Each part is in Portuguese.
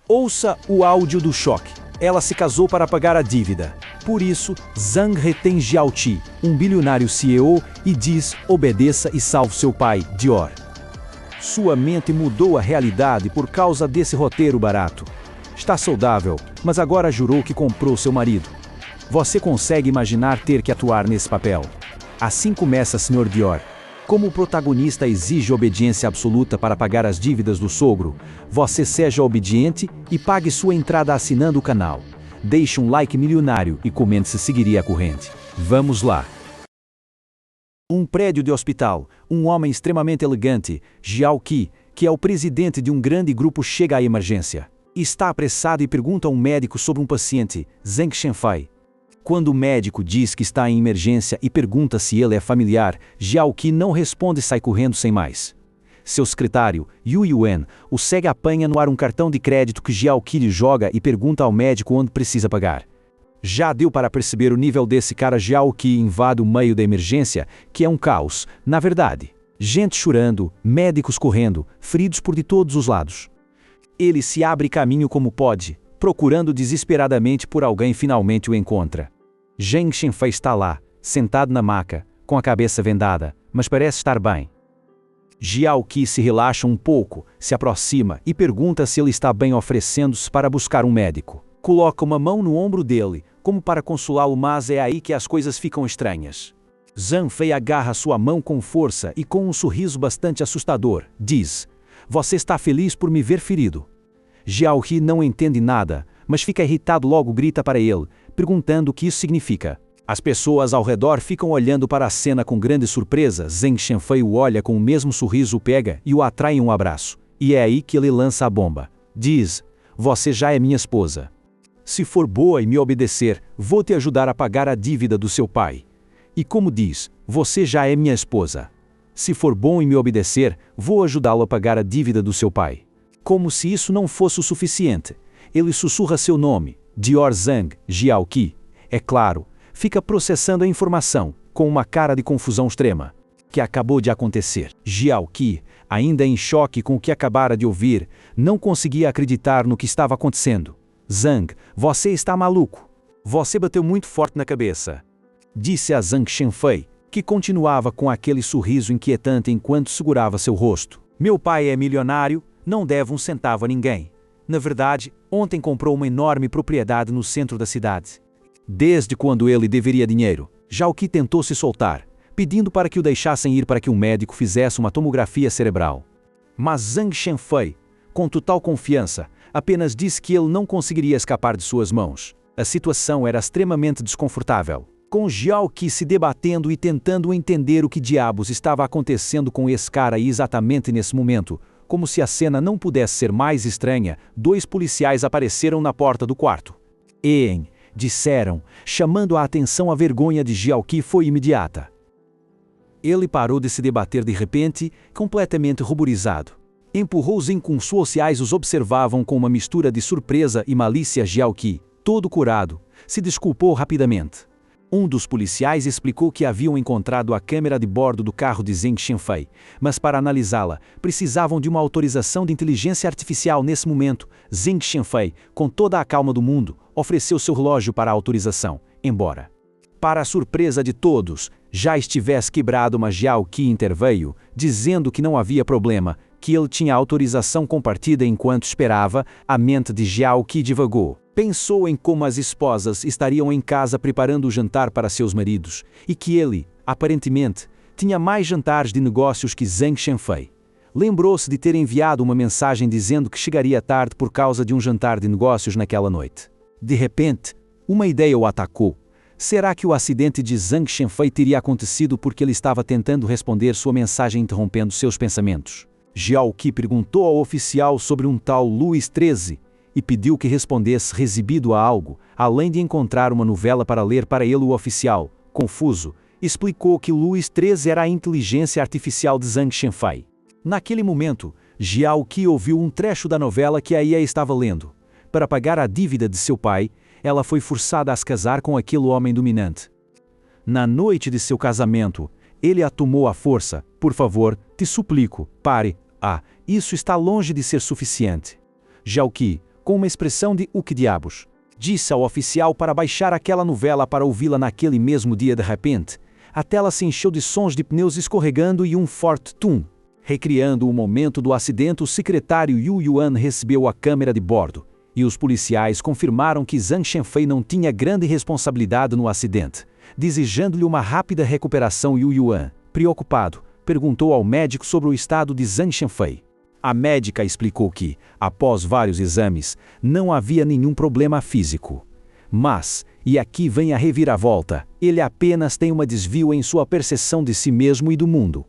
Ouça o áudio do choque. Ela se casou para pagar a dívida. Por isso, Zhang retém Jiaoqi, um bilionário CEO, e diz: obedeça e salve seu pai, Dior. Sua mente mudou a realidade por causa desse roteiro barato. Está saudável, mas agora jurou que comprou seu marido. Você consegue imaginar ter que atuar nesse papel? Assim começa Sr. Dior. Como o protagonista exige obediência absoluta para pagar as dívidas do sogro, você seja obediente e pague sua entrada assinando o canal. Deixe um like milionário e comente se seguiria a corrente. Vamos lá! Um prédio de hospital, um homem extremamente elegante, Jiaoqi, que é o presidente de um grande grupo, chega à emergência. Está apressado e pergunta a um médico sobre um paciente, Zhang Shenfei. Quando o médico diz que está em emergência e pergunta se ele é familiar, Jiaoqi não responde e sai correndo sem mais. Seu secretário, Yu Yuan, o segue e apanha no ar um cartão de crédito que Jiaoqi lhe joga e pergunta ao médico onde precisa pagar. Já deu para perceber o nível desse cara. Jiaoqi invade o meio da emergência, que é um caos, na verdade. Gente chorando, médicos correndo, feridos por de todos os lados. Ele se abre caminho como pode, procurando desesperadamente por alguém e finalmente o encontra. Zhang Shenfei está lá, sentado na maca, com a cabeça vendada, mas parece estar bem. Jiaoqi se relaxa um pouco, se aproxima e pergunta se ele está bem, oferecendo-se para buscar um médico. Coloca uma mão no ombro dele, como para consolá-lo, mas é aí que as coisas ficam estranhas. Zhang Fei agarra sua mão com força e com um sorriso bastante assustador, diz: "Você está feliz por me ver ferido?" Jiaoqi não entende nada, mas fica irritado, logo grita para ele, perguntando o que isso significa. As pessoas ao redor ficam olhando para a cena com grande surpresa. Zhang Shenfei o olha com o mesmo sorriso, o pega e o atrai em um abraço. E é aí que ele lança a bomba. Diz: "Você já é minha esposa. Se for boa e me obedecer, vou te ajudar a pagar a dívida do seu pai." E como diz: "Você já é minha esposa. Se for bom e me obedecer, vou ajudá-lo a pagar a dívida do seu pai." Como se isso não fosse o suficiente, ele sussurra seu nome, Dior Zhang Jiaoqi. É claro, fica processando a informação, com uma cara de confusão extrema. Que acabou de acontecer. Jiaoqi, ainda em choque com o que acabara de ouvir, não conseguia acreditar no que estava acontecendo. "Zhang, você está maluco. Você bateu muito forte na cabeça", disse a Zhang Shenfei, que continuava com aquele sorriso inquietante enquanto segurava seu rosto. "Meu pai é milionário, não deve um centavo a ninguém. Na verdade, ontem comprou uma enorme propriedade no centro da cidade. Desde quando ele deveria dinheiro?" Jiaoqi tentou se soltar, pedindo para que o deixassem ir para que um médico fizesse uma tomografia cerebral. Mas Zhang Shenfei, com total confiança, apenas disse que ele não conseguiria escapar de suas mãos. A situação era extremamente desconfortável, com Jiaoqi se debatendo e tentando entender o que diabos estava acontecendo com esse cara, e exatamente nesse momento, como se a cena não pudesse ser mais estranha, 2 policiais apareceram na porta do quarto. "Em", disseram, chamando a atenção. A vergonha de Jiaoqi foi imediata. Ele parou de se debater de repente, completamente ruborizado. Empurrou os inconscienciais, os observavam com uma mistura de surpresa e malícia. Jiaoqi, todo curado, se desculpou rapidamente. Um dos policiais explicou que haviam encontrado a câmera de bordo do carro de Zhang Shenfei, mas para analisá-la, precisavam de uma autorização de inteligência artificial. Nesse momento, Zhang Shenfei, com toda a calma do mundo, ofereceu seu relógio para a autorização, embora, para a surpresa de todos, já estivesse quebrado. Mas Jiaoqi interveio, dizendo que não havia problema, que ele tinha autorização compartida. Enquanto esperava, a mente de Jiaoqi divagou. Pensou em como as esposas estariam em casa preparando o jantar para seus maridos, e que ele, aparentemente, tinha mais jantares de negócios que Zhang Shenfei. Lembrou-se de ter enviado uma mensagem dizendo que chegaria tarde por causa de um jantar de negócios naquela noite. De repente, uma ideia o atacou. Será que o acidente de Zhang Shenfei teria acontecido porque ele estava tentando responder sua mensagem interrompendo seus pensamentos? Jiaoqi perguntou ao oficial sobre um tal Luís XIII, e pediu que respondesse recebido a algo, além de encontrar uma novela para ler para ele. O oficial, confuso, explicou que Luís XIII era a inteligência artificial de Zhang Shenfei. Naquele momento, Jiaoqi ouviu um trecho da novela que a IA estava lendo. Para pagar a dívida de seu pai, ela foi forçada a se casar com aquele homem dominante. Na noite de seu casamento, ele a tomou à força. "Por favor, te suplico, pare. Isso está longe de ser suficiente." Jiaoqi, com uma expressão de "o que diabos?". Disse ao oficial para baixar aquela novela para ouvi-la naquele mesmo dia. De repente, a tela se encheu de sons de pneus escorregando e um forte tum. Recriando o momento do acidente, o secretário Yu Yuan recebeu a câmera de bordo, e os policiais confirmaram que Zhang Shenfei não tinha grande responsabilidade no acidente. Desejando-lhe uma rápida recuperação, Yu Yuan, preocupado, perguntou ao médico sobre o estado de Zhang Shenfei. A médica explicou que, após vários exames, não havia nenhum problema físico. Mas, e aqui vem a reviravolta, ele apenas tem um desvio em sua percepção de si mesmo e do mundo.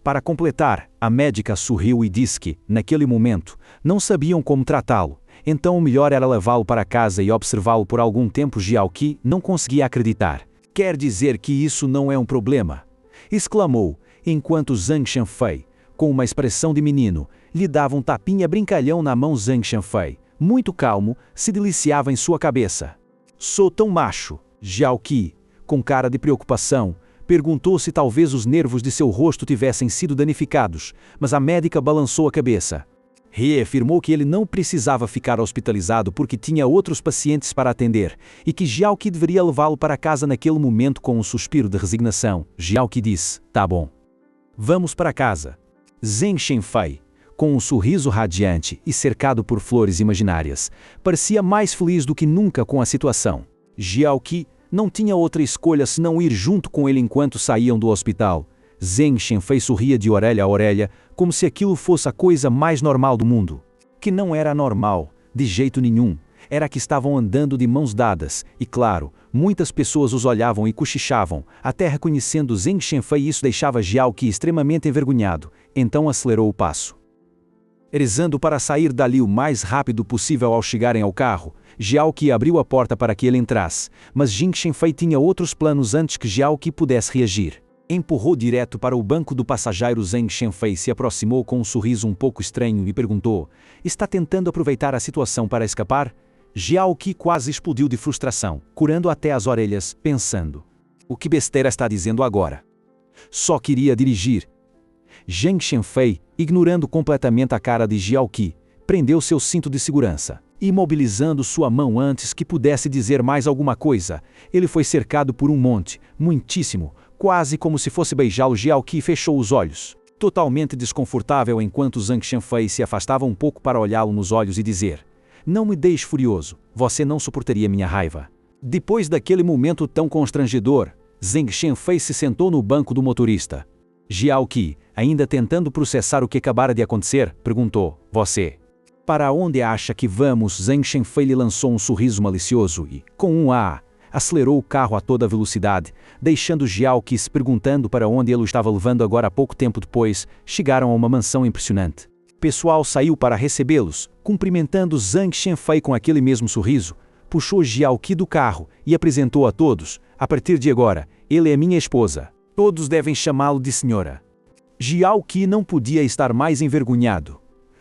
Para completar, a médica sorriu e disse que, naquele momento, não sabiam como tratá-lo, então o melhor era levá-lo para casa e observá-lo por algum tempo. Jiao Qi não conseguia acreditar. "Quer dizer que isso não é um problema?", exclamou, enquanto Zhang Shenfei, com uma expressão de menino, lhe dava um tapinha brincalhão na mão. Zhang Shenfei, muito calmo, se deliciava em sua cabeça. "Sou tão macho?", Jiao Qi, com cara de preocupação, perguntou se talvez os nervos de seu rosto tivessem sido danificados, mas a médica balançou a cabeça. He afirmou que ele não precisava ficar hospitalizado porque tinha outros pacientes para atender, e que Jiao Qi deveria levá-lo para casa naquele momento. Com um suspiro de resignação, Jiao Qi disse: "Tá bom. Vamos para casa." Zhang Shenfei, com um sorriso radiante e cercado por flores imaginárias, parecia mais feliz do que nunca com a situação. Jiao Qi não tinha outra escolha senão ir junto com ele enquanto saíam do hospital. Zhang Shenfei sorria de orelha a orelha, como se aquilo fosse a coisa mais normal do mundo. Que não era normal, de jeito nenhum, era que estavam andando de mãos dadas, e claro, muitas pessoas os olhavam e cochichavam, até reconhecendo Zhang Shenfei. Isso deixava Jiao Qi extremamente envergonhado, então acelerou o passo. Rezando para sair dali o mais rápido possível. Ao chegarem ao carro, Jiao Qi abriu a porta para que ele entrasse, mas Zhang Shenfei tinha outros planos antes que Jiao Qi pudesse reagir. Empurrou direto para o banco do passageiro. Zhang Shenfei se aproximou com um sorriso um pouco estranho e perguntou: "Está tentando aproveitar a situação para escapar?" Jiao Qi quase explodiu de frustração, curando até as orelhas, pensando: "O que besteira está dizendo agora? Só queria dirigir." Zhang Shenfei, ignorando completamente a cara de Jiao Qi, prendeu seu cinto de segurança. Imobilizando sua mão antes que pudesse dizer mais alguma coisa, ele foi cercado por um monte, muitíssimo, quase como se fosse beijá-lo. Jiao Qi fechou os olhos, totalmente desconfortável, enquanto Zhang Shenfei se afastava um pouco para olhá-lo nos olhos e dizer: "Não me deixe furioso, você não suportaria minha raiva." Depois daquele momento tão constrangedor, Zhang Shenfei se sentou no banco do motorista. Jiao Qi, ainda tentando processar o que acabara de acontecer, perguntou: "Você, para onde acha que vamos?" Zhang Shenfei lhe lançou um sorriso malicioso e, com um acelerou o carro a toda velocidade, deixando Jiao Qi se perguntando para onde ele o estava levando. Agora, pouco tempo depois, chegaram a uma mansão impressionante. Pessoal saiu para recebê-los, cumprimentando Zhang Shenfei com aquele mesmo sorriso. Puxou Jiao Qi do carro e apresentou a todos: "A partir de agora, ele é minha esposa. Todos devem chamá-lo de senhora." Jiao Qi não podia estar mais envergonhado.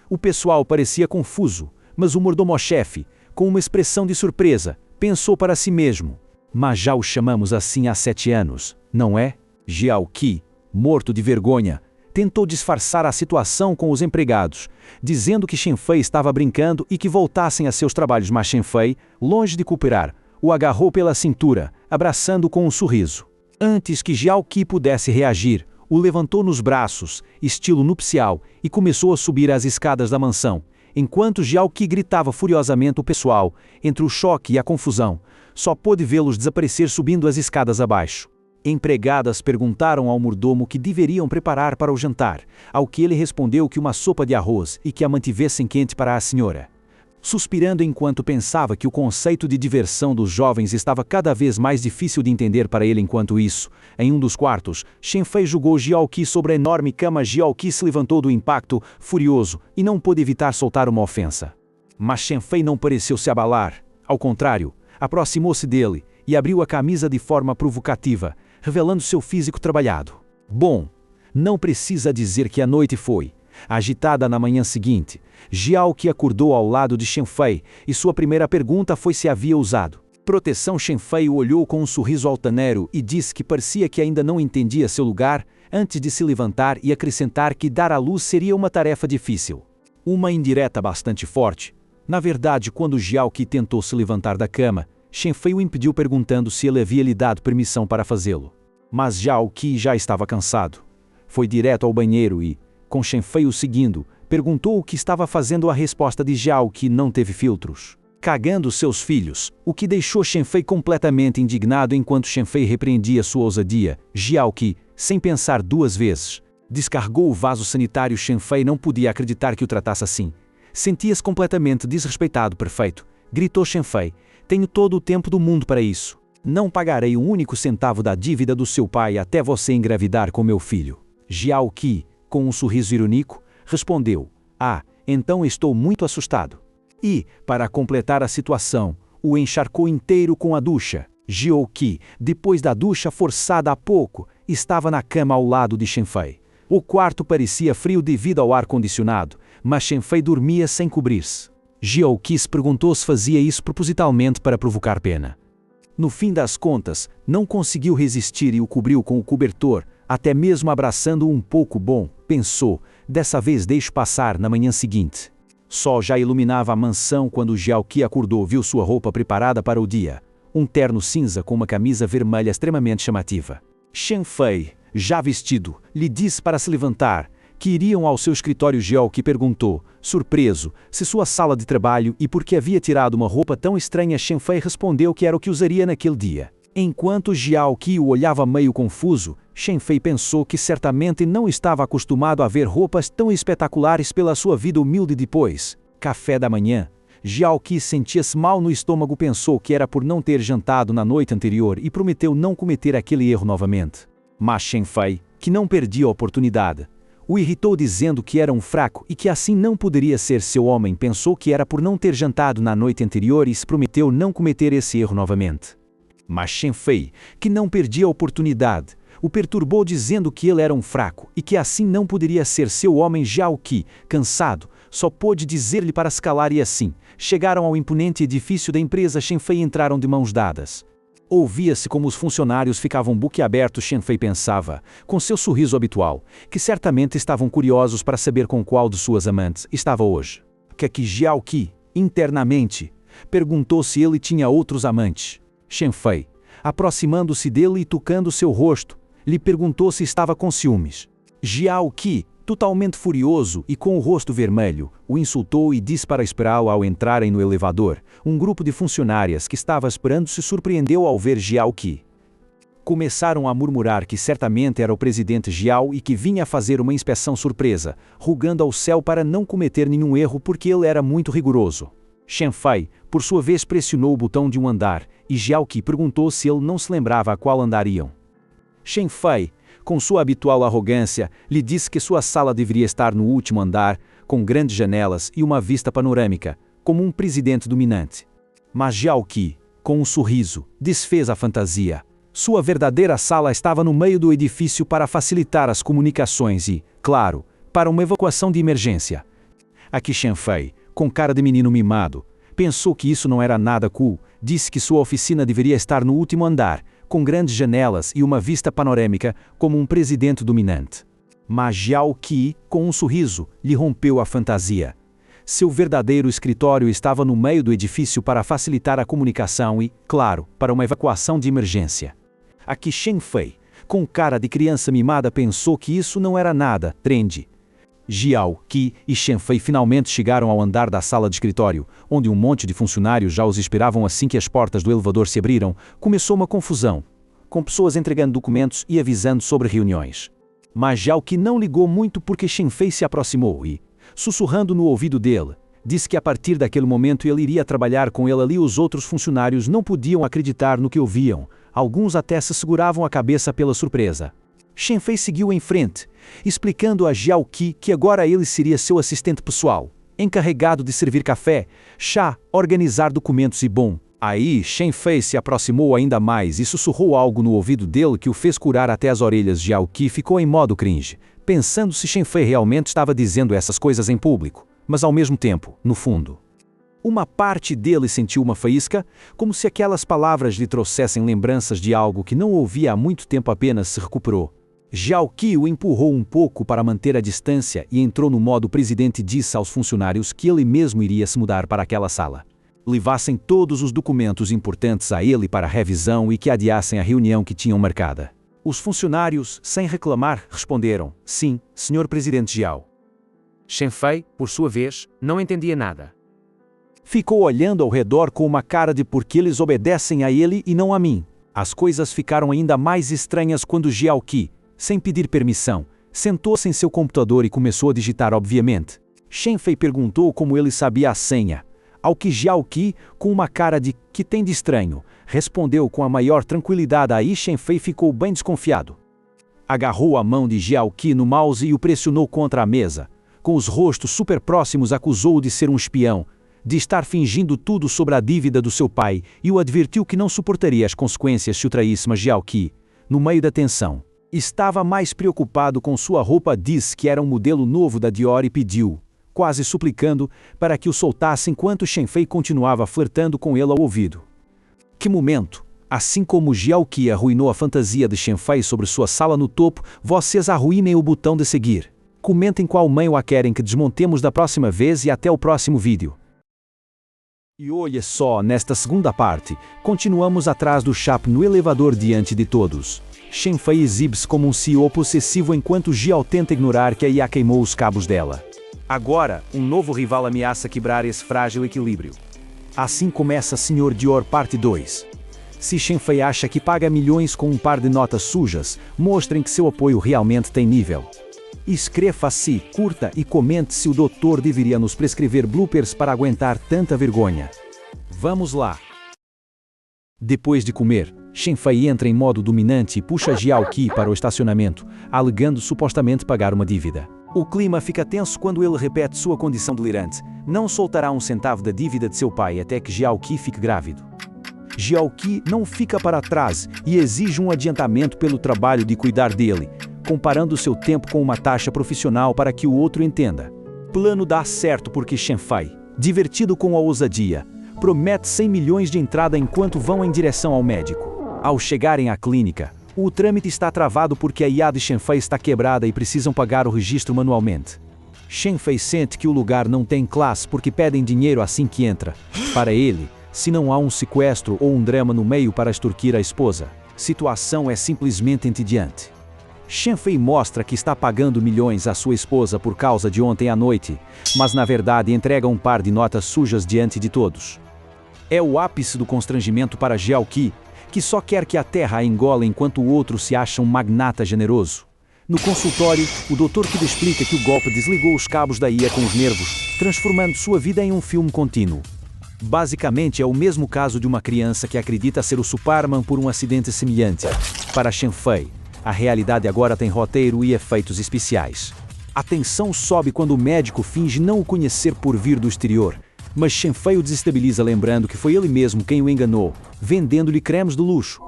O pessoal parecia confuso, mas o mordomo-chefe, com uma expressão de surpresa, pensou para si mesmo: "Mas já o chamamos assim há 7 anos, não é?" Jiao Qi, morto de vergonha, tentou disfarçar a situação com os empregados, dizendo que Shenfei estava brincando e que voltassem a seus trabalhos. Mas Shenfei, longe de cooperar, o agarrou pela cintura, abraçando com um sorriso. Antes que Jiao Qi pudesse reagir, o levantou nos braços, estilo nupcial, e começou a subir as escadas da mansão. Enquanto Jiao Qi gritava furiosamente, o pessoal, entre o choque e a confusão, só pôde vê-los desaparecer subindo as escadas abaixo. Empregadas perguntaram ao mordomo que deveriam preparar para o jantar, ao que ele respondeu que uma sopa de arroz e que a mantivessem quente para a senhora. Suspirando enquanto pensava que o conceito de diversão dos jovens estava cada vez mais difícil de entender para ele. Enquanto isso, em um dos quartos, Shenfei jogou Jiao Qi sobre a enorme cama. Jiao Qi se levantou do impacto, furioso, e não pôde evitar soltar uma ofensa. Mas Shenfei não pareceu se abalar. Ao contrário, aproximou-se dele e abriu a camisa de forma provocativa, revelando seu físico trabalhado. Bom, não precisa dizer que a noite foi agitada. Na manhã seguinte, Jiao Qi acordou ao lado de Shenfei e sua primeira pergunta foi se havia usado proteção. Shenfei o olhou com um sorriso altaneiro e disse que parecia que ainda não entendia seu lugar, antes de se levantar e acrescentar que dar à luz seria uma tarefa difícil. Uma indireta bastante forte, Na verdade, quando Jiao Qi tentou se levantar da cama, Shen Fei o impediu perguntando se ele havia lhe dado permissão para fazê-lo. Mas Jiao Qi já estava cansado. Foi direto ao banheiro e, com Shen Fei o seguindo, perguntou o que estava fazendo. A resposta de Jiao Qi não teve filtros. Cagando seus filhos, o que deixou Shen Fei completamente indignado. Enquanto Shen Fei repreendia sua ousadia, Jiao Qi, sem pensar duas vezes, descarregou o vaso sanitário. Shen Fei não podia acreditar que o tratasse assim. Sentia-se completamente desrespeitado. Perfeito, gritou Shen Fei. Tenho todo o tempo do mundo para isso. Não pagarei um único centavo da dívida do seu pai até você engravidar com meu filho. Jiao Qi, com um sorriso irônico, respondeu: Ah, então estou muito assustado. E, para completar a situação, o encharcou inteiro com a ducha. Jiao Qi, depois da ducha forçada há pouco, estava na cama ao lado de Shen Fei. O quarto parecia frio devido ao ar-condicionado, mas Shen Fei dormia sem cobrir-se. Jiao Qi se perguntou se fazia isso propositalmente para provocar pena. No fim das contas, não conseguiu resistir e o cobriu com o cobertor, até mesmo abraçando-o um pouco. Bom, pensou, dessa vez deixo passar. Na manhã seguinte, sol já iluminava a mansão quando Jiao Qi acordou. Viu sua roupa preparada para o dia. Um terno cinza com uma camisa vermelha extremamente chamativa. Shen Fei, já vestido, lhe disse para se levantar, que iriam ao seu escritório. Jiao Qi perguntou, surpreso, se sua sala de trabalho e por que havia tirado uma roupa tão estranha. Shen Fei respondeu que era o que usaria naquele dia. Enquanto Jiao Qi o olhava meio confuso, Shen Fei pensou que certamente não estava acostumado a ver roupas tão espetaculares pela sua vida humilde. Depois, café da manhã, Jiao Qi sentia-se mal no estômago. Pensou que era por não ter jantado na noite anterior e prometeu não cometer aquele erro novamente. Mas Shen Fei, que não perdia a oportunidade, o irritou dizendo que era um fraco e que assim não poderia ser seu homem. Pensou que era por não ter jantado na noite anterior e se prometeu não cometer esse erro novamente. Mas Shen Fei, que não perdia a oportunidade, o perturbou dizendo que ele era um fraco e que assim não poderia ser seu homem. Jiao Qi, cansado, só pôde dizer-lhe para se calar e assim, chegaram ao imponente edifício da empresa. Shen Fei entraram de mãos dadas. Ouvia-se como os funcionários ficavam boquiabertos. Shen Fei pensava, com seu sorriso habitual, que certamente estavam curiosos para saber com qual de suas amantes estava hoje. Que Jiao Qi, internamente, perguntou se ele tinha outros amantes. Shen Fei, aproximando-se dele e tocando seu rosto, lhe perguntou se estava com ciúmes. Jiao Qi, totalmente furioso e com o rosto vermelho, o insultou e disse para esperá-lo. Ao entrarem no elevador, um grupo de funcionárias que estava esperando se surpreendeu ao ver Jiao Qi. Começaram a murmurar que certamente era o presidente Jiao e que vinha fazer uma inspeção surpresa, rogando ao céu para não cometer nenhum erro porque ele era muito rigoroso. Shen Fei, por sua vez, pressionou o botão de um andar, e Jiao Qi perguntou se ele não se lembrava a qual andar iam. Shen Fei, com sua habitual arrogância, lhe disse que sua sala deveria estar no último andar, com grandes janelas e uma vista panorâmica, como um presidente dominante. Mas Jiao Qi, com um sorriso, desfez a fantasia. Sua verdadeira sala estava no meio do edifício para facilitar as comunicações e, claro, para uma evacuação de emergência. Aqui Shen Fei, com cara de menino mimado, pensou que isso não era nada cool. Disse que sua oficina deveria estar no último andar, com grandes janelas e uma vista panorâmica, como um presidente dominante. Mas Jiao Qi, com um sorriso, lhe rompeu a fantasia. Seu verdadeiro escritório estava no meio do edifício para facilitar a comunicação e, claro, para uma evacuação de emergência. Aqui Shen Fei, com cara de criança mimada, pensou que isso não era nada trendy. Jiao Qi e Shen Fei finalmente chegaram ao andar da sala de escritório, onde um monte de funcionários já os esperavam. Assim que as portas do elevador se abriram, começou uma confusão, com pessoas entregando documentos e avisando sobre reuniões. Mas Jiao Qi não ligou muito porque Shen Fei se aproximou e, sussurrando no ouvido dele, disse que a partir daquele momento ele iria trabalhar com ele ali. Os outros funcionários não podiam acreditar no que ouviam, alguns até se seguravam a cabeça pela surpresa. Shen Fei seguiu em frente, explicando a Jiao Qi que agora ele seria seu assistente pessoal, encarregado de servir café, chá, organizar documentos e bom. Aí Shen Fei se aproximou ainda mais e sussurrou algo no ouvido dele que o fez curar até as orelhas. Jiao Qi ficou em modo cringe, pensando se Shen Fei realmente estava dizendo essas coisas em público, mas ao mesmo tempo, no fundo, uma parte dele sentiu uma faísca, como se aquelas palavras lhe trouxessem lembranças de algo que não ouvia há muito tempo. Apenas se recuperou. Jiao Qi o empurrou um pouco para manter a distância e entrou no modo presidente. Disse aos funcionários que ele mesmo iria se mudar para aquela sala. Levassem todos os documentos importantes a ele para revisão e que adiassem a reunião que tinham marcada. Os funcionários, sem reclamar, responderam: sim, senhor presidente Jiao. Shen Fei, por sua vez, não entendia nada. Ficou olhando ao redor com uma cara de por que eles obedecem a ele e não a mim. As coisas ficaram ainda mais estranhas quando Jiao Qi, sem pedir permissão, sentou-se em seu computador e começou a digitar obviamente. Shen Fei perguntou como ele sabia a senha, ao que Jiao Qi, com uma cara de "que tem de estranho", respondeu com a maior tranquilidade. Aí Shen Fei ficou bem desconfiado. Agarrou a mão de Jiao Qi no mouse e o pressionou contra a mesa. Com os rostos super próximos acusou-o de ser um espião, de estar fingindo tudo sobre a dívida do seu pai e o advertiu que não suportaria as consequências se o traísse. Mas Jiao Qi, no meio da tensão, estava mais preocupado com sua roupa. Disse que era um modelo novo da Dior e pediu, quase suplicando, para que o soltasse enquanto Shen Fei continuava flertando com ele ao ouvido. Que momento! Assim como Jiao Qi arruinou a fantasia de Shen Fei sobre sua sala no topo, vocês arruinem o botão de seguir. Comentem qual meio a querem que desmontemos da próxima vez e até o próximo vídeo. E olha só, nesta segunda parte, continuamos atrás do Chap no elevador diante de todos. Shen Fei exibe-se como um CEO possessivo enquanto Jiao tenta ignorar que a IA queimou os cabos dela. Agora, um novo rival ameaça quebrar esse frágil equilíbrio. Assim começa Sr. Dior parte 2. Se Shen Fei acha que paga milhões com um par de notas sujas, mostrem que seu apoio realmente tem nível. Inscreva-se, curta e comente se o doutor deveria nos prescrever bloopers para aguentar tanta vergonha. Vamos lá! Depois de comer, Shen Fei entra em modo dominante e puxa Jiao Qi para o estacionamento, alegando supostamente pagar uma dívida. O clima fica tenso quando ele repete sua condição delirante: não soltará um centavo da dívida de seu pai até que Jiao Qi fique grávido. Jiao Qi não fica para trás e exige um adiantamento pelo trabalho de cuidar dele, comparando seu tempo com uma taxa profissional para que o outro entenda. Plano dá certo porque Shen Fei, divertido com a ousadia, promete 100 milhões de entrada enquanto vão em direção ao médico. Ao chegarem à clínica, o trâmite está travado porque a IA de Shen Fei está quebrada e precisam pagar o registro manualmente. Shen Fei sente que o lugar não tem classe porque pedem dinheiro assim que entra. Para ele, se não há um sequestro ou um drama no meio para extorquir a esposa, situação é simplesmente entediante. Shen Fei mostra que está pagando milhões à sua esposa por causa de ontem à noite, mas na verdade entrega um par de notas sujas diante de todos. É o ápice do constrangimento para Jiao Qi, que só quer que a terra a engola enquanto o outro se acha um magnata generoso. No consultório, o Dr. Qi explica que o golpe desligou os cabos da IA com os nervos, transformando sua vida em um filme contínuo. Basicamente é o mesmo caso de uma criança que acredita ser o Superman por um acidente semelhante. Para Shen Fei, a realidade agora tem roteiro e efeitos especiais. A tensão sobe quando o médico finge não o conhecer por vir do exterior, mas Shen Fei o desestabiliza lembrando que foi ele mesmo quem o enganou, vendendo-lhe cremes de luxo.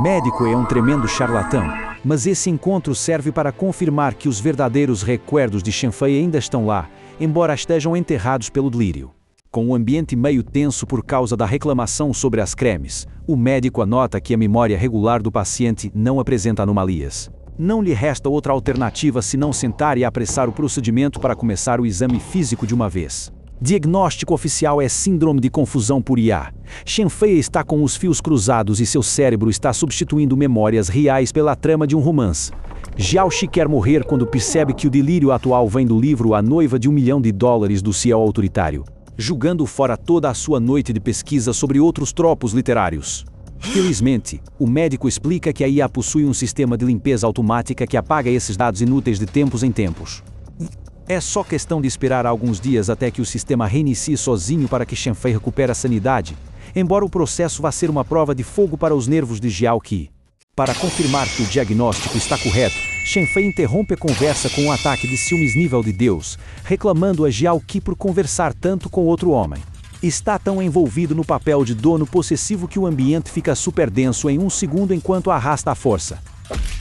Médico é um tremendo charlatão, mas esse encontro serve para confirmar que os verdadeiros recuerdos de Shen Fei ainda estão lá, embora estejam enterrados pelo delírio. Com o ambiente meio tenso por causa da reclamação sobre as cremes, o médico anota que a memória regular do paciente não apresenta anomalias. Não lhe resta outra alternativa senão sentar e apressar o procedimento para começar o exame físico de uma vez. Diagnóstico oficial é síndrome de confusão por IA. Shen Fei está com os fios cruzados e seu cérebro está substituindo memórias reais pela trama de um romance. Jiao Qi quer morrer quando percebe que o delírio atual vem do livro A Noiva de $1 Milhão do CEO autoritário, julgando fora toda a sua noite de pesquisa sobre outros tropos literários. Felizmente, o médico explica que a IA possui um sistema de limpeza automática que apaga esses dados inúteis de tempos em tempos. É só questão de esperar alguns dias até que o sistema reinicie sozinho para que Shen Fei recupere a sanidade, embora o processo vá ser uma prova de fogo para os nervos de Jiao Qi. Para confirmar que o diagnóstico está correto, Shen Fei interrompe a conversa com um ataque de ciúmes nível de Deus, reclamando a Jiao Qi por conversar tanto com outro homem. Está tão envolvido no papel de dono possessivo que o ambiente fica super denso em um segundo enquanto arrasta a força.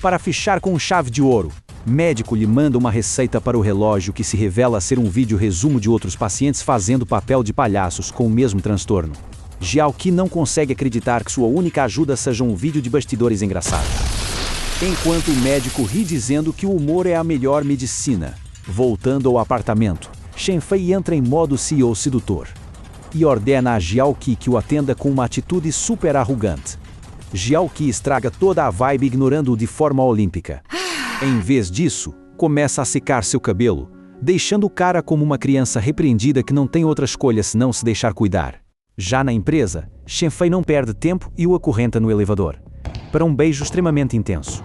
Para fechar com chave de ouro, médico lhe manda uma receita para o relógio que se revela ser um vídeo resumo de outros pacientes fazendo papel de palhaços com o mesmo transtorno. Jiao Qi não consegue acreditar que sua única ajuda seja um vídeo de bastidores engraçado. enquanto o médico ri dizendo que o humor é a melhor medicina. Voltando ao apartamento, Shenfei entra em modo CEO sedutor e ordena a Jiaoqi que o atenda com uma atitude super arrogante. Jiaoqi estraga toda a vibe ignorando-o de forma olímpica. Em vez disso, começa a secar seu cabelo, deixando o cara como uma criança repreendida que não tem outra escolha senão se deixar cuidar. Já na empresa, Shenfei não perde tempo e o acorrenta no elevador, para um beijo extremamente intenso.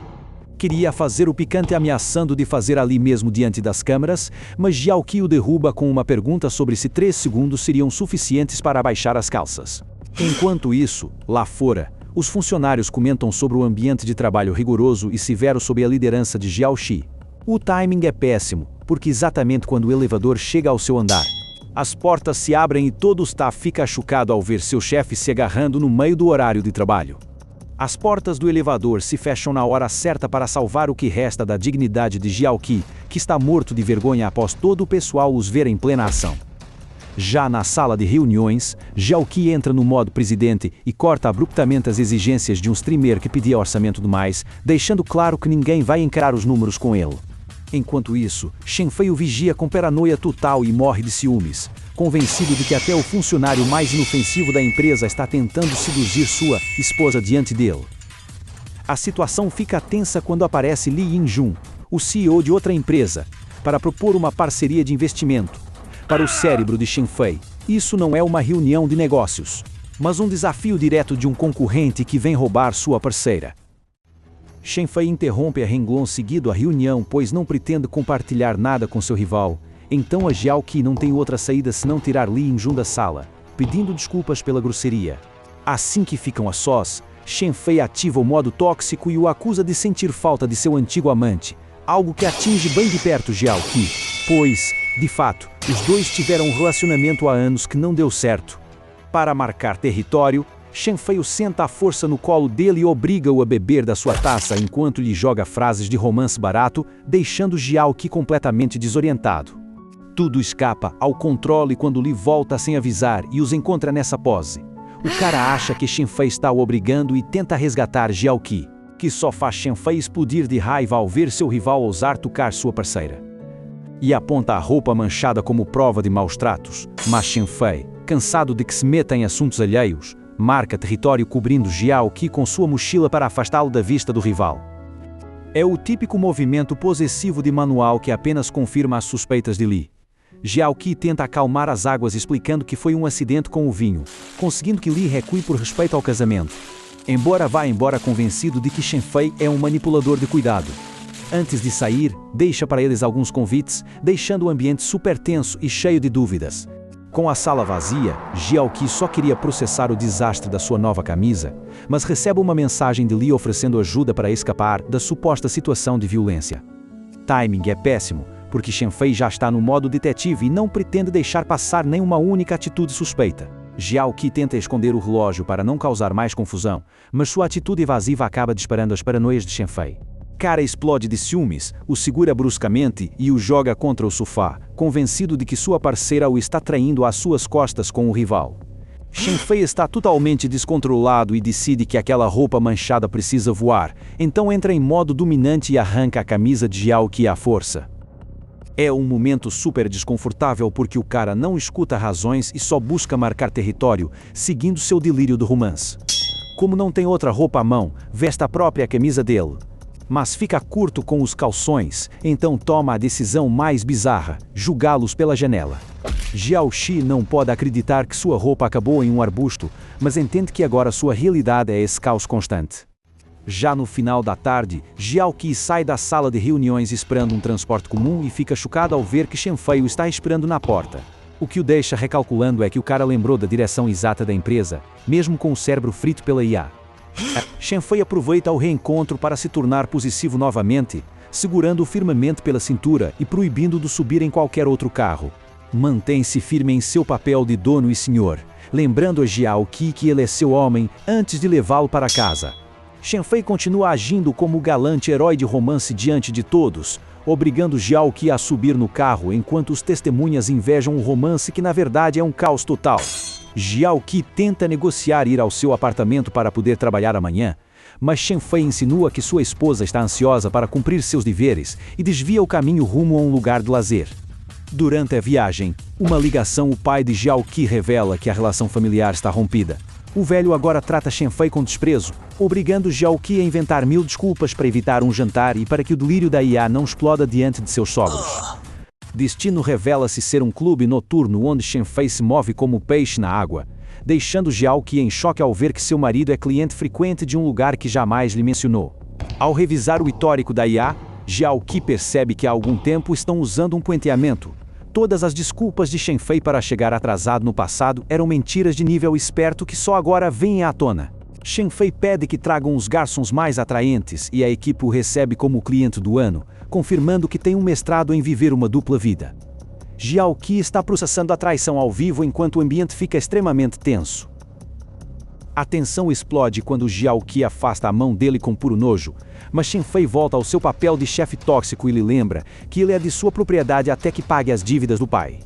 Queria fazer o picante ameaçando de fazer ali mesmo diante das câmeras, mas Jiaoqi o derruba com uma pergunta sobre se 3 segundos seriam suficientes para abaixar as calças. Enquanto isso, lá fora, os funcionários comentam sobre o ambiente de trabalho rigoroso e severo sob a liderança de Jiaoqi. O timing é péssimo, porque exatamente quando o elevador chega ao seu andar, as portas se abrem e todo o staff fica chocado ao ver seu chefe se agarrando no meio do horário de trabalho. As portas do elevador se fecham na hora certa para salvar o que resta da dignidade de Jiaoqi, que está morto de vergonha após todo o pessoal os ver em plena ação. Já na sala de reuniões, Jiaoqi entra no modo presidente e corta abruptamente as exigências de um streamer que pedia orçamento demais, deixando claro que ninguém vai encarar os números com ele. Enquanto isso, Shenfei o vigia com paranoia total e morre de ciúmes, convencido de que até o funcionário mais inofensivo da empresa está tentando seduzir sua esposa diante dele. A situação fica tensa quando aparece Li Yinjun, o CEO de outra empresa, para propor uma parceria de investimento. Para o cérebro de Shenfei, isso não é uma reunião de negócios, mas um desafio direto de um concorrente que vem roubar sua parceira. Shenfei interrompe a renglão seguido à reunião, pois não pretende compartilhar nada com seu rival. Então a Jiaoqi não tem outra saída senão tirar Li Yinjun da sala, pedindo desculpas pela grosseria. Assim que ficam a sós, Shenfei ativa o modo tóxico e o acusa de sentir falta de seu antigo amante, algo que atinge bem de perto Jiaoqi, pois, de fato, os dois tiveram um relacionamento há anos que não deu certo. Para marcar território, Shenfei o senta à força no colo dele e obriga-o a beber da sua taça enquanto lhe joga frases de romance barato, deixando Jiaoqi completamente desorientado. Tudo escapa ao controle quando Li volta sem avisar e os encontra nessa pose. O cara acha que Shenfei está o obrigando e tenta resgatar Jiaoqi, que só faz Shenfei explodir de raiva ao ver seu rival ousar tocar sua parceira. E aponta a roupa manchada como prova de maus tratos, mas Shenfei, cansado de que se meta em assuntos alheios, marca território cobrindo Jiaoqi com sua mochila para afastá-lo da vista do rival. É o típico movimento possessivo de manual que apenas confirma as suspeitas de Li. Jiaoqi tenta acalmar as águas explicando que foi um acidente com o vinho, conseguindo que Li recue por respeito ao casamento. Embora vá embora convencido de que Shenfei é um manipulador de cuidado. Antes de sair, deixa para eles alguns convites, deixando o ambiente super tenso e cheio de dúvidas. Com a sala vazia, Jiaoqi só queria processar o desastre da sua nova camisa, mas recebe uma mensagem de Li oferecendo ajuda para escapar da suposta situação de violência. Timing é péssimo, porque Shenfei já está no modo detetive e não pretende deixar passar nenhuma única atitude suspeita. Jiaoqi tenta esconder o relógio para não causar mais confusão, mas sua atitude evasiva acaba disparando as paranoias de Shenfei. Cara explode de ciúmes, o segura bruscamente e o joga contra o sofá, convencido de que sua parceira o está traindo às suas costas com o rival. Shenfei está totalmente descontrolado e decide que aquela roupa manchada precisa voar, então entra em modo dominante e arranca a camisa de Jiaoqi à força. É um momento super desconfortável porque o cara não escuta razões e só busca marcar território, seguindo seu delírio do romance. Como não tem outra roupa à mão, veste a própria camisa dele. Mas fica curto com os calções, então toma a decisão mais bizarra, jogá-los pela janela. Jiaoqi não pode acreditar que sua roupa acabou em um arbusto, mas entende que agora sua realidade é esse caos constante. Já no final da tarde, Jiaoqi sai da sala de reuniões esperando um transporte comum e fica chocado ao ver que Shenfei o está esperando na porta. O que o deixa recalculando é que o cara lembrou da direção exata da empresa, mesmo com o cérebro frito pela IA. Shenfei aproveita o reencontro para se tornar possessivo novamente, segurando-o firmemente pela cintura e proibindo-o de subir em qualquer outro carro. Mantém-se firme em seu papel de dono e senhor, lembrando a Jiaoqi que ele é seu homem antes de levá-lo para casa. Shenfei continua agindo como o galante herói de romance diante de todos, obrigando Jiaoqi a subir no carro enquanto os testemunhas invejam o romance que na verdade é um caos total. Jiaoqi tenta negociar ir ao seu apartamento para poder trabalhar amanhã, mas Shenfei insinua que sua esposa está ansiosa para cumprir seus deveres e desvia o caminho rumo a um lugar de lazer. Durante a viagem, uma ligação o pai de Jiaoqi revela que a relação familiar está rompida. O velho agora trata Shenfei com desprezo, obrigando Jiaoqi a inventar 1000 desculpas para evitar um jantar e para que o delírio da IA não exploda diante de seus sogros. Destino revela-se ser um clube noturno onde Shenfei se move como peixe na água, deixando Jiaoqi em choque ao ver que seu marido é cliente frequente de um lugar que jamais lhe mencionou. Ao revisar o histórico da IA, Jiaoqi percebe que há algum tempo estão usando um penteamento. Todas as desculpas de Shenfei para chegar atrasado no passado eram mentiras de nível esperto que só agora vêm à tona. Shenfei pede que tragam os garçons mais atraentes e a equipe o recebe como cliente do ano, confirmando que tem um mestrado em viver uma dupla vida. Jiaoqi está processando a traição ao vivo enquanto o ambiente fica extremamente tenso. A tensão explode quando Jiaoqi afasta a mão dele com puro nojo, mas Shenfei volta ao seu papel de chefe tóxico e lhe lembra que ele é de sua propriedade até que pague as dívidas do pai.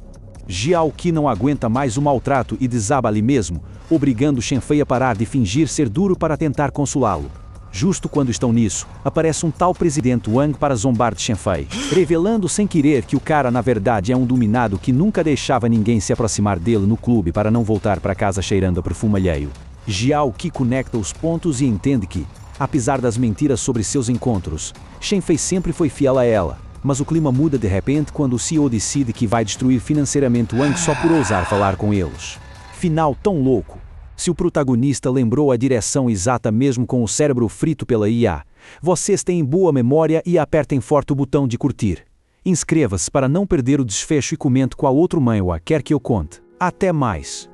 Jiaoqi não aguenta mais o maltrato e desaba ali mesmo, obrigando Shenfei a parar de fingir ser duro para tentar consolá-lo. Justo quando estão nisso, aparece um tal presidente Wang para zombar de Shenfei, revelando sem querer que o cara na verdade é um dominado que nunca deixava ninguém se aproximar dele no clube para não voltar para casa cheirando a perfume alheio. Jiaoqi conecta os pontos e entende que, apesar das mentiras sobre seus encontros, Shenfei sempre foi fiel a ela, mas o clima muda de repente quando o CEO decide que vai destruir financeiramente Wang só por ousar falar com eles. Final tão louco. Se o protagonista lembrou a direção exata mesmo com o cérebro frito pela IA, vocês têm boa memória e apertem forte o botão de curtir. Inscreva-se para não perder o desfecho e comente qual outro manhwa quer que eu conte. Até mais!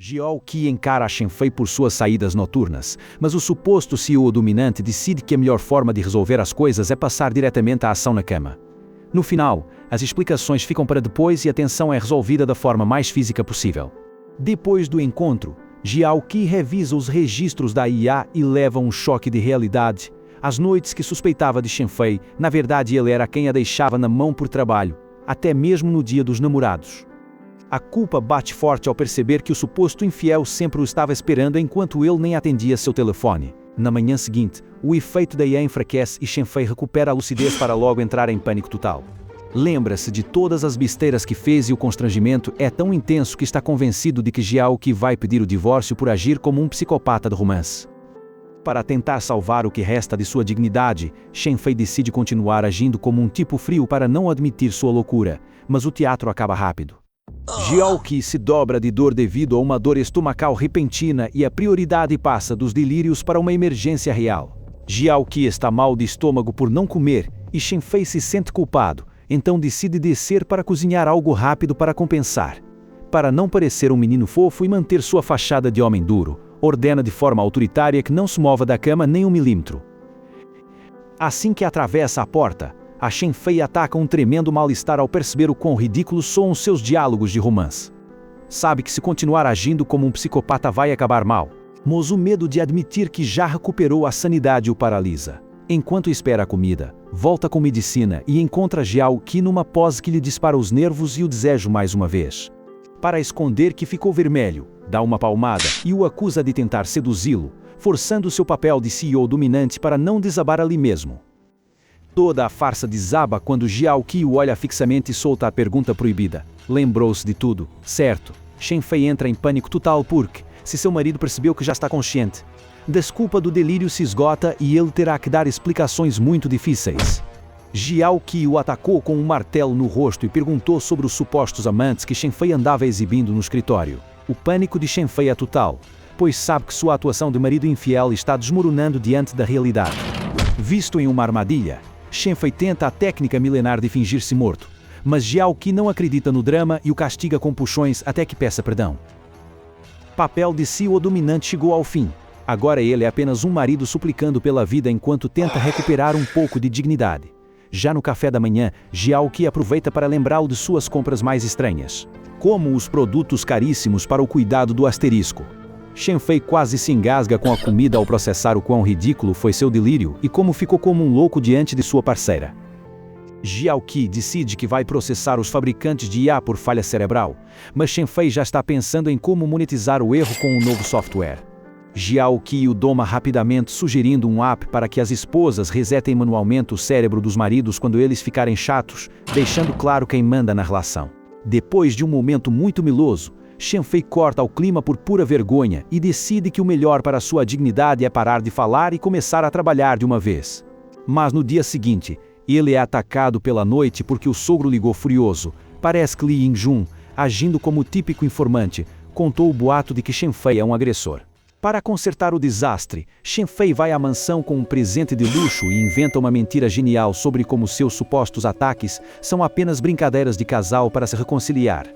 Jiaoqi encara a Shenfei por suas saídas noturnas, mas o suposto CEO dominante decide que a melhor forma de resolver as coisas é passar diretamente à ação na cama. No final, as explicações ficam para depois e a tensão é resolvida da forma mais física possível. Depois do encontro, Jiaoqi revisa os registros da IA e leva um choque de realidade. As noites que suspeitava de Shenfei, na verdade ele era quem a deixava na mão por trabalho, até mesmo no dia dos namorados. A culpa bate forte ao perceber que o suposto infiel sempre o estava esperando enquanto ele nem atendia seu telefone. Na manhã seguinte, o efeito da IA enfraquece e Shenfei recupera a lucidez para logo entrar em pânico total. Lembra-se de todas as besteiras que fez e o constrangimento é tão intenso que está convencido de que Jiaoqi vai pedir o divórcio por agir como um psicopata de romance. Para tentar salvar o que resta de sua dignidade, Shenfei decide continuar agindo como um tipo frio para não admitir sua loucura, mas o teatro acaba rápido. Jiaoqi se dobra de dor devido a uma dor estomacal repentina e a prioridade passa dos delírios para uma emergência real. Jiaoqi está mal de estômago por não comer e Shenfei se sente culpado, então decide descer para cozinhar algo rápido para compensar. Para não parecer um menino fofo e manter sua fachada de homem duro, ordena de forma autoritária que não se mova da cama nem 1 milímetro. Assim que atravessa a porta, a Shenfei ataca um tremendo mal-estar ao perceber o quão ridículos soam seus diálogos de romance. Sabe que se continuar agindo como um psicopata vai acabar mal, mas o medo de admitir que já recuperou a sanidade o paralisa. Enquanto espera a comida, volta com medicina e encontra Jiaoqi numa pose que lhe dispara os nervos e o desejo mais uma vez. Para esconder que ficou vermelho, dá uma palmada e o acusa de tentar seduzi-lo, forçando seu papel de CEO dominante para não desabar ali mesmo. Toda a farsa desaba quando Jiaoqi o olha fixamente e solta a pergunta proibida. Lembrou-se de tudo, certo? Shenfei entra em pânico total porque, se seu marido percebeu que já está consciente, desculpa do delírio se esgota e ele terá que dar explicações muito difíceis. Jiaoqi o atacou com um martelo no rosto e perguntou sobre os supostos amantes que Shenfei andava exibindo no escritório. O pânico de Shenfei é total, pois sabe que sua atuação de marido infiel está desmoronando diante da realidade. Visto em uma armadilha, Shenfei tenta a técnica milenar de fingir-se morto, mas Jiaoqi não acredita no drama e o castiga com puxões até que peça perdão. Papel de CEO dominante chegou ao fim. Agora ele é apenas um marido suplicando pela vida enquanto tenta recuperar um pouco de dignidade. Já no café da manhã, Jiaoqi aproveita para lembrá-lo de suas compras mais estranhas, como os produtos caríssimos para o cuidado do asterisco. Shenfei quase se engasga com a comida ao processar o quão ridículo foi seu delírio e como ficou como um louco diante de sua parceira. Jiaoqi decide que vai processar os fabricantes de IA por falha cerebral, mas Shenfei já está pensando em como monetizar o erro com um novo software. Jiao Qi o doma rapidamente, sugerindo um app para que as esposas resetem manualmente o cérebro dos maridos quando eles ficarem chatos, deixando claro quem manda na relação. Depois de um momento muito meloso, Shenfei corta o clima por pura vergonha e decide que o melhor para sua dignidade é parar de falar e começar a trabalhar de uma vez. Mas no dia seguinte, ele é atacado pela noite porque o sogro ligou furioso. Parece que Li Yingjun, agindo como típico informante, contou o boato de que Shenfei é um agressor. Para consertar o desastre, Shenfei vai à mansão com um presente de luxo e inventa uma mentira genial sobre como seus supostos ataques são apenas brincadeiras de casal para se reconciliar.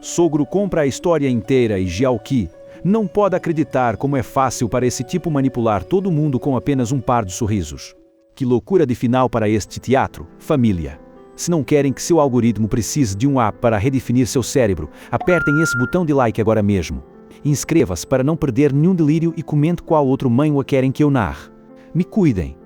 Sogro compra a história inteira e Jiao Qi não pode acreditar como é fácil para esse tipo manipular todo mundo com apenas um par de sorrisos. Que loucura de final para este teatro, família! Se não querem que seu algoritmo precise de um app para redefinir seu cérebro, apertem esse botão de like agora mesmo. Inscreva-se para não perder nenhum delírio e comente qual outro manhwa querem que eu narre. Me cuidem!